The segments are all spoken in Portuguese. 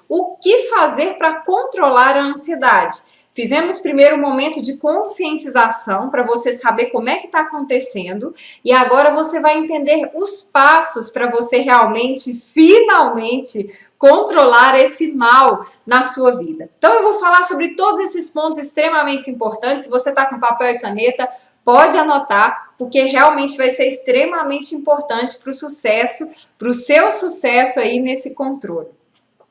o que fazer para controlar a ansiedade. Fizemos primeiro um momento de conscientização para você saber como é que está acontecendo e agora você vai entender os passos para você realmente, finalmente, controlar esse mal na sua vida. Então eu vou falar sobre todos esses pontos extremamente importantes. Se você está com papel e caneta, pode anotar, porque realmente vai ser extremamente importante para o sucesso, para o seu sucesso aí nesse controle.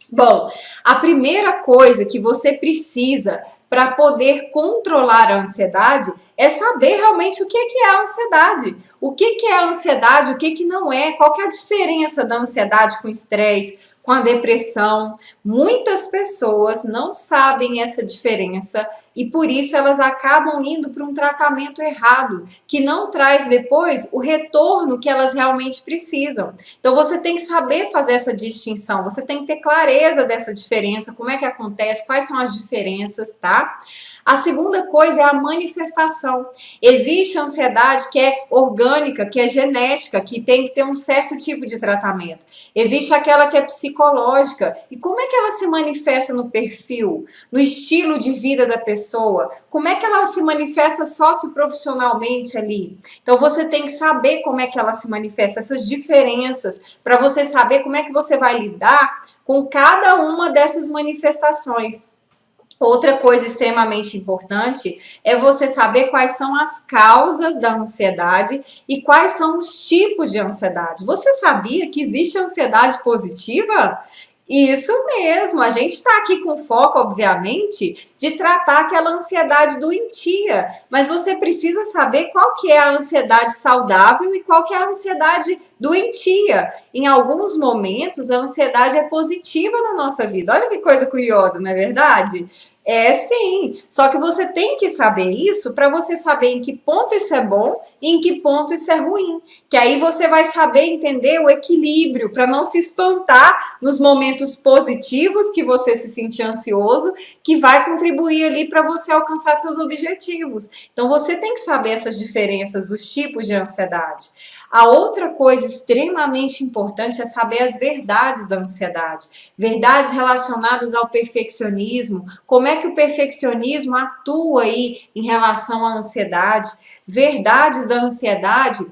Bom, a primeira coisa que você precisa para poder controlar a ansiedade é saber realmente o que é a ansiedade. O que é a ansiedade, o que não é, qual que é a diferença da ansiedade com o estresse, com a depressão. Muitas pessoas não sabem essa diferença e por isso elas acabam indo para um tratamento errado, que não traz depois o retorno que elas realmente precisam. Então você tem que saber fazer essa distinção, você tem que ter clareza dessa diferença, como é que acontece, quais são as diferenças, tá? A segunda coisa é a manifestação. Existe ansiedade que é orgânica, que é genética, que tem que ter um certo tipo de tratamento. Existe aquela que é psicológica. E como é que ela se manifesta no perfil, no estilo de vida da pessoa? Como é que ela se manifesta socioprofissionalmente ali? Então você tem que saber como é que ela se manifesta, essas diferenças, para você saber como é que você vai lidar com cada uma dessas manifestações. Outra coisa extremamente importante é você saber quais são as causas da ansiedade e quais são os tipos de ansiedade. Você sabia que existe ansiedade positiva? Isso mesmo, a gente está aqui com foco, obviamente, de tratar aquela ansiedade doentia, mas você precisa saber qual que é a ansiedade saudável e qual que é a ansiedade doentia. Em alguns momentos, a ansiedade é positiva na nossa vida. Olha que coisa curiosa, não é verdade? É sim, só que você tem que saber isso para você saber em que ponto isso é bom e em que ponto isso é ruim. Que aí você vai saber entender o equilíbrio para não se espantar nos momentos positivos que você se sentir ansioso, que vai contribuir ali para você alcançar seus objetivos. Então você tem que saber essas diferenças dos tipos de ansiedade. A outra coisa extremamente importante é saber as verdades da ansiedade. Verdades relacionadas ao perfeccionismo, como é que o perfeccionismo atua aí em relação à ansiedade, verdades da ansiedade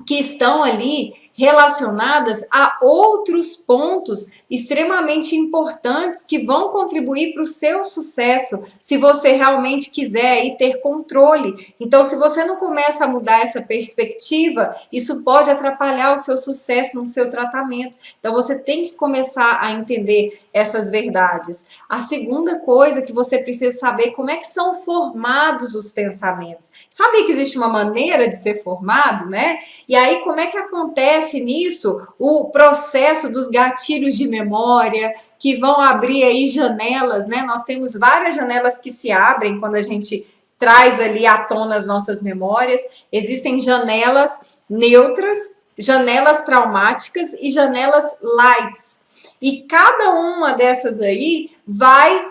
que estão ali relacionadas a outros pontos extremamente importantes que vão contribuir para o seu sucesso, se você realmente quiser aí ter controle. Então, se você não começa a mudar essa perspectiva, isso pode atrapalhar o seu sucesso no seu tratamento. Então, você tem que começar a entender essas verdades. A segunda coisa que você precisa saber é como é que são formados os pensamentos. Sabe que existe uma maneira de ser formado, né? E aí, como é que acontece nisso o processo dos gatilhos de memória, que vão abrir aí janelas, né? Nós temos várias janelas que se abrem quando a gente traz ali à tona as nossas memórias. Existem janelas neutras, janelas traumáticas e janelas lights. E cada uma dessas aí vai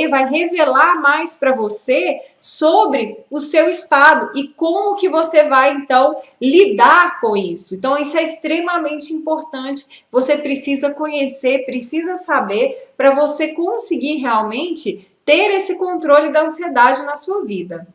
vai revelar mais para você sobre o seu estado e como que você vai, então, lidar com isso. Então, isso é extremamente importante. Você precisa conhecer, precisa saber para você conseguir realmente ter esse controle da ansiedade na sua vida.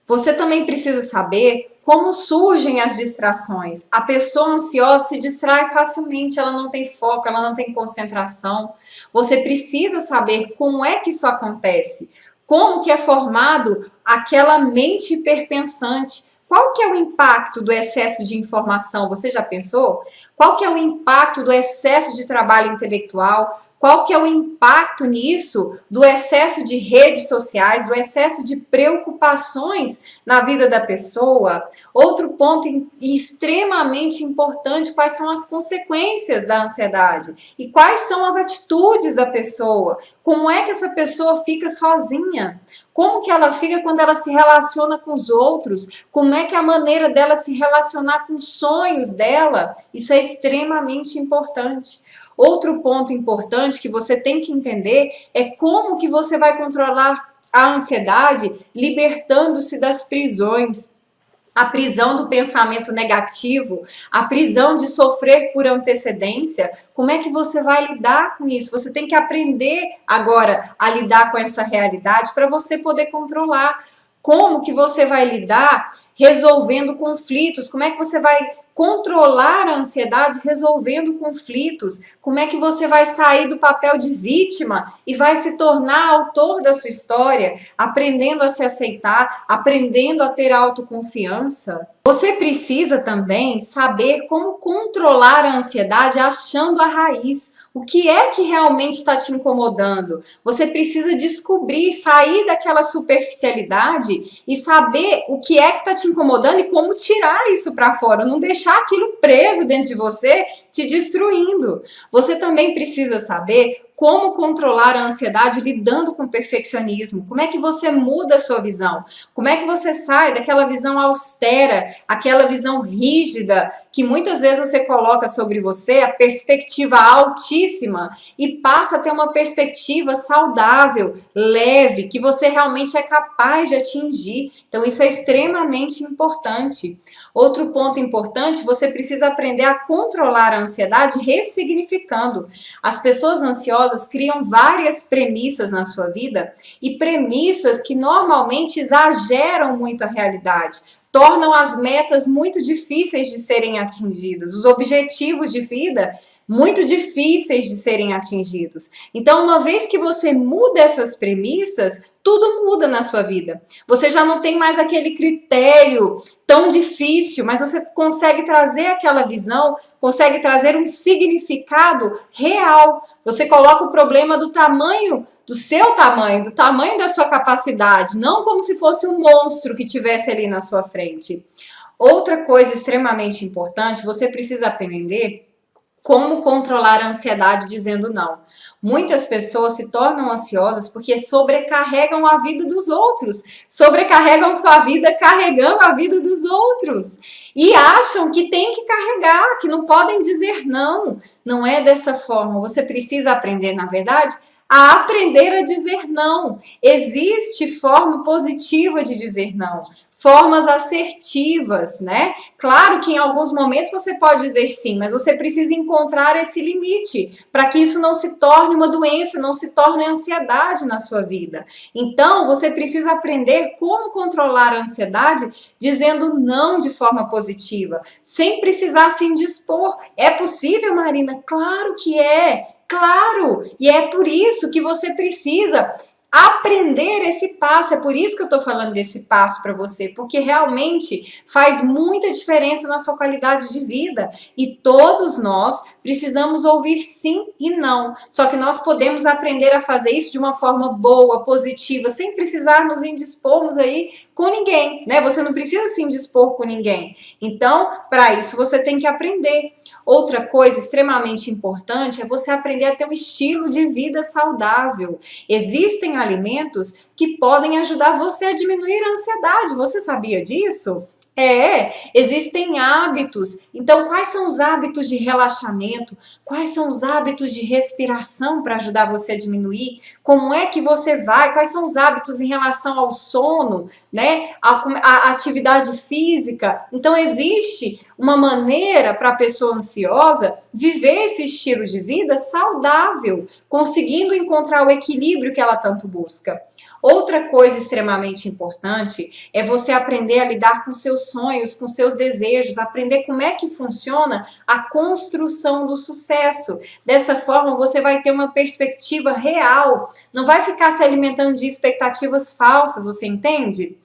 Você também precisa saber como surgem as distrações. A pessoa ansiosa se distrai facilmente, ela não tem foco, ela não tem concentração. Você precisa saber como é que isso acontece, como que é formado aquela mente hiperpensante. Qual que é o impacto do excesso de informação? Você já pensou? Qual que é o impacto do excesso de trabalho intelectual? Qual que é o impacto nisso do excesso de redes sociais, do excesso de preocupações na vida da pessoa? Outro ponto extremamente importante, quais são as consequências da ansiedade? E quais são as atitudes da pessoa? Como é que essa pessoa fica sozinha? Como que ela fica quando ela se relaciona com os outros? Como é que é a maneira dela se relacionar com os sonhos dela? Isso é extremamente importante. Outro ponto importante que você tem que entender é como que você vai controlar a ansiedade libertando-se das prisões. a prisão do pensamento negativo, a prisão de sofrer por antecedência. Como é que você vai lidar com isso? Você tem que aprender agora a lidar com essa realidade para você poder controlar. Como que você vai lidar resolvendo conflitos? Como é que você vai controlar a ansiedade resolvendo conflitos? Como é que você vai sair do papel de vítima e vai se tornar autor da sua história, aprendendo a se aceitar, aprendendo a ter autoconfiança? Você precisa também saber como controlar a ansiedade achando a raiz. O que é que realmente está te incomodando? Você precisa descobrir, sair daquela superficialidade e saber o que é que está te incomodando e como tirar isso para fora, não deixar aquilo preso dentro de você, te destruindo. Você também precisa saber como controlar a ansiedade lidando com o perfeccionismo. Como é que você muda a sua visão? Como é que você sai daquela visão austera, aquela visão rígida que muitas vezes você coloca sobre você, a perspectiva altíssima, e passa a ter uma perspectiva saudável, leve, que você realmente é capaz de atingir. Então isso é extremamente importante. Outro ponto importante, você precisa aprender a controlar a ansiedade ressignificando. As pessoas ansiosas criam várias premissas na sua vida e premissas que normalmente exageram muito a realidade, tornam as metas muito difíceis de serem atingidas, os objetivos de vida muito difíceis de serem atingidos. Então, uma vez que você muda essas premissas, tudo muda na sua vida. Você já não tem mais aquele critério tão difícil, mas você consegue trazer aquela visão, consegue trazer um significado real. Você coloca o problema do tamanho do seu tamanho, do tamanho da sua capacidade, não como se fosse um monstro que tivesse ali na sua frente. Outra coisa extremamente importante, você precisa aprender como controlar a ansiedade dizendo não. Muitas pessoas se tornam ansiosas porque sobrecarregam a vida dos outros, sobrecarregam sua vida carregando a vida dos outros e acham que tem que carregar, que não podem dizer não. Não é dessa forma. Você precisa aprender, na verdade, a aprender a dizer não. Existe forma positiva de dizer não, formas assertivas, né? Claro que em alguns momentos você pode dizer sim, mas você precisa encontrar esse limite para que isso não se torne uma doença, não se torne ansiedade na sua vida. Então, você precisa aprender como controlar a ansiedade dizendo não de forma positiva, sem precisar se indispor. É possível, Marina? Claro que é. Claro, e é por isso que você precisa aprender esse passo, é por isso que eu tô falando desse passo para você, porque realmente faz muita diferença na sua qualidade de vida e todos nós precisamos ouvir sim e não, só que nós podemos aprender a fazer isso de uma forma boa, positiva, sem precisar nos indispormos aí com ninguém, né? Você não precisa se indispor com ninguém, então para isso você tem que aprender. Outra coisa extremamente importante é você aprender a ter um estilo de vida saudável. Existem alimentos que podem ajudar você a diminuir a ansiedade. Você sabia disso? Existem hábitos. Então, quais são os hábitos de relaxamento? Quais são os hábitos de respiração para ajudar você a diminuir? Como é que você vai? Quais são os hábitos em relação ao sono, né? A atividade física? Então, existe uma maneira para a pessoa ansiosa viver esse estilo de vida saudável, conseguindo encontrar o equilíbrio que ela tanto busca. Outra coisa extremamente importante é você aprender a lidar com seus sonhos, com seus desejos, aprender como é que funciona a construção do sucesso. Dessa forma, você vai ter uma perspectiva real, não vai ficar se alimentando de expectativas falsas, você entende?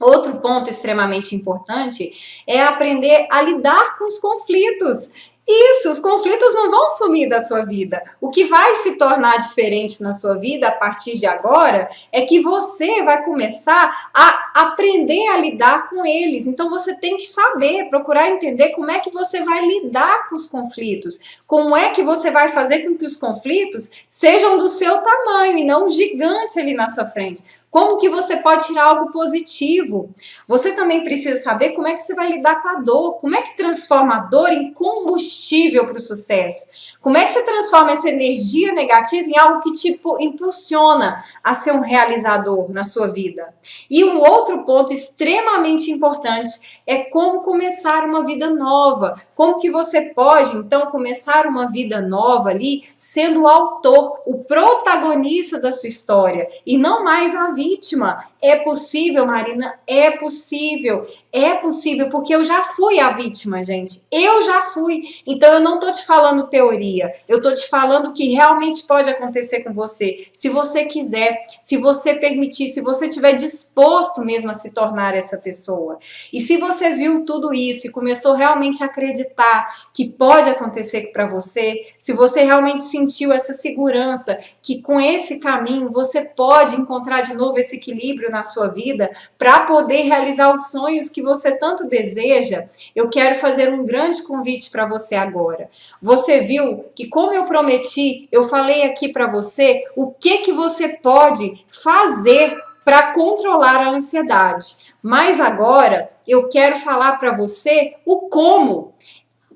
Outro ponto extremamente importante é aprender a lidar com os conflitos. Isso, os conflitos não vão sumir da sua vida. O que vai se tornar diferente na sua vida a partir de agora é que você vai começar a aprender a lidar com eles. Então você tem que saber, procurar entender como é que você vai lidar com os conflitos. Como é que você vai fazer com que os conflitos sejam do seu tamanho e não um gigante ali na sua frente. Como que você pode tirar algo positivo? Você também precisa saber como é que você vai lidar com a dor, como é que transforma a dor em combustível para o sucesso. Como é que você transforma essa energia negativa em algo que te impulsiona a ser um realizador na sua vida? E um outro ponto extremamente importante é como começar uma vida nova. Como que você pode, então, começar uma vida nova ali sendo o autor, o protagonista da sua história e não mais a vítima. É possível, Marina? É possível. É possível, porque eu já fui a vítima, gente. Eu já fui. Então, eu não tô te falando teoria. Eu tô te falando o que realmente pode acontecer com você. Se você quiser, se você permitir, se você estiver disposto mesmo a se tornar essa pessoa. E se você viu tudo isso e começou realmente a acreditar que pode acontecer para você, se você realmente sentiu essa segurança que com esse caminho você pode encontrar de novo esse equilíbrio na sua vida para poder realizar os sonhos que você tanto deseja, eu quero fazer um grande convite para você agora. Você viu que, como eu prometi, eu falei aqui para você o que você pode fazer para controlar a ansiedade. Mas agora eu quero falar para você o como.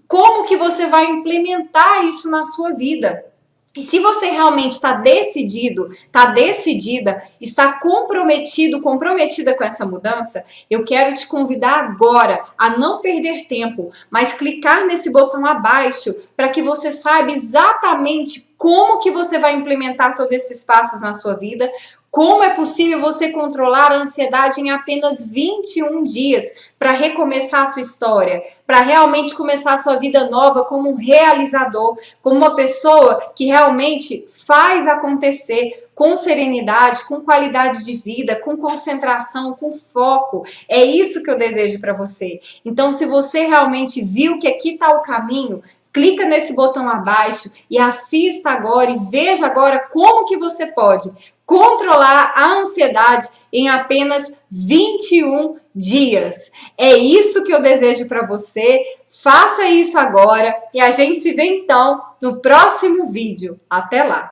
Como que você vai implementar isso na sua vida? E se você realmente está decidido, está decidida, está comprometido, comprometida com essa mudança, eu quero te convidar agora a não perder tempo, mas clicar nesse botão abaixo para que você saiba exatamente como que você vai implementar todos esses passos na sua vida, como é possível você controlar a ansiedade em apenas 21 dias para recomeçar a sua história, para realmente começar a sua vida nova como um realizador, como uma pessoa que realmente faz acontecer com serenidade, com qualidade de vida, com concentração, com foco. É isso que eu desejo para você. Então, se você realmente viu que aqui está o caminho, clica nesse botão abaixo e assista agora e veja agora como que você pode controlar a ansiedade em apenas 21 dias. É isso que eu desejo para você. Faça isso agora e a gente se vê então no próximo vídeo. Até lá!